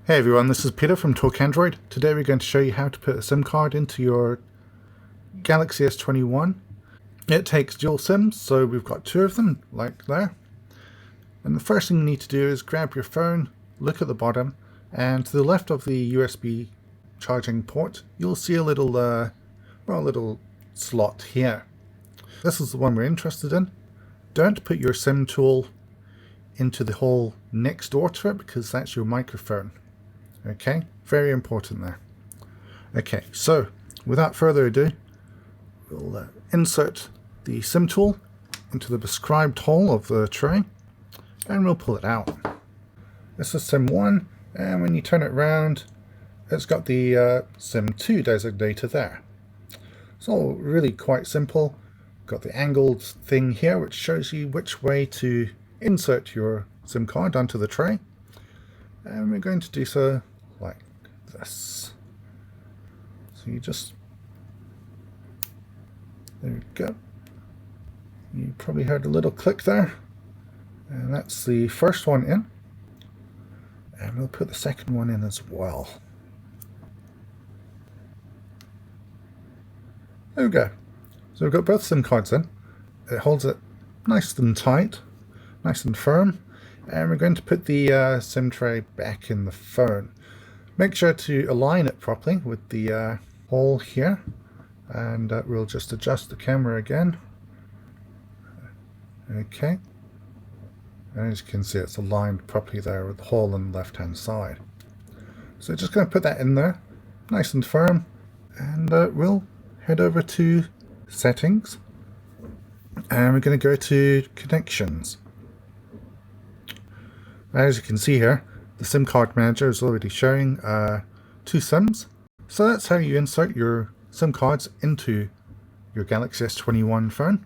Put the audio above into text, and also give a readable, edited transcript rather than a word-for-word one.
Hey everyone, this is Peter from Talk Android. Today we're going to show you how to put a SIM card into your Galaxy S21. It takes dual SIMs, so we've got two of them, like there. And the first thing you need to do is grab your phone, look at the bottom, and to the left of the USB charging port, you'll see a little slot here. This is the one we're interested in. Don't put your SIM tool into the hole next door to it because that's your microphone. Okay, very important there. Okay, so without further ado, we'll insert the SIM tool into the prescribed hole of the tray and we'll pull it out. This is SIM 1, and when you turn it around, it's got the SIM 2 designator there. It's all really quite simple. Got the angled thing here which shows you which way to insert your SIM card onto the tray, and we're going to do so like this. So you just, there we go. You probably heard a little click there, and that's the first one in, and we'll put the second one in as well. There we go. So we've got both SIM cards in. It holds it nice and tight, nice and firm, and we're going to put the SIM tray back in the phone. Make sure to align it properly with the hole here, and we'll just adjust the camera again. Okay, and as you can see, it's aligned properly there with the hole on the left hand side. So just going to put that in there nice and firm, and we'll head over to settings, and we're going to go to connections. As you can see here, the SIM card manager is already showing two SIMs. So that's how you insert your SIM cards into your Galaxy S21 phone.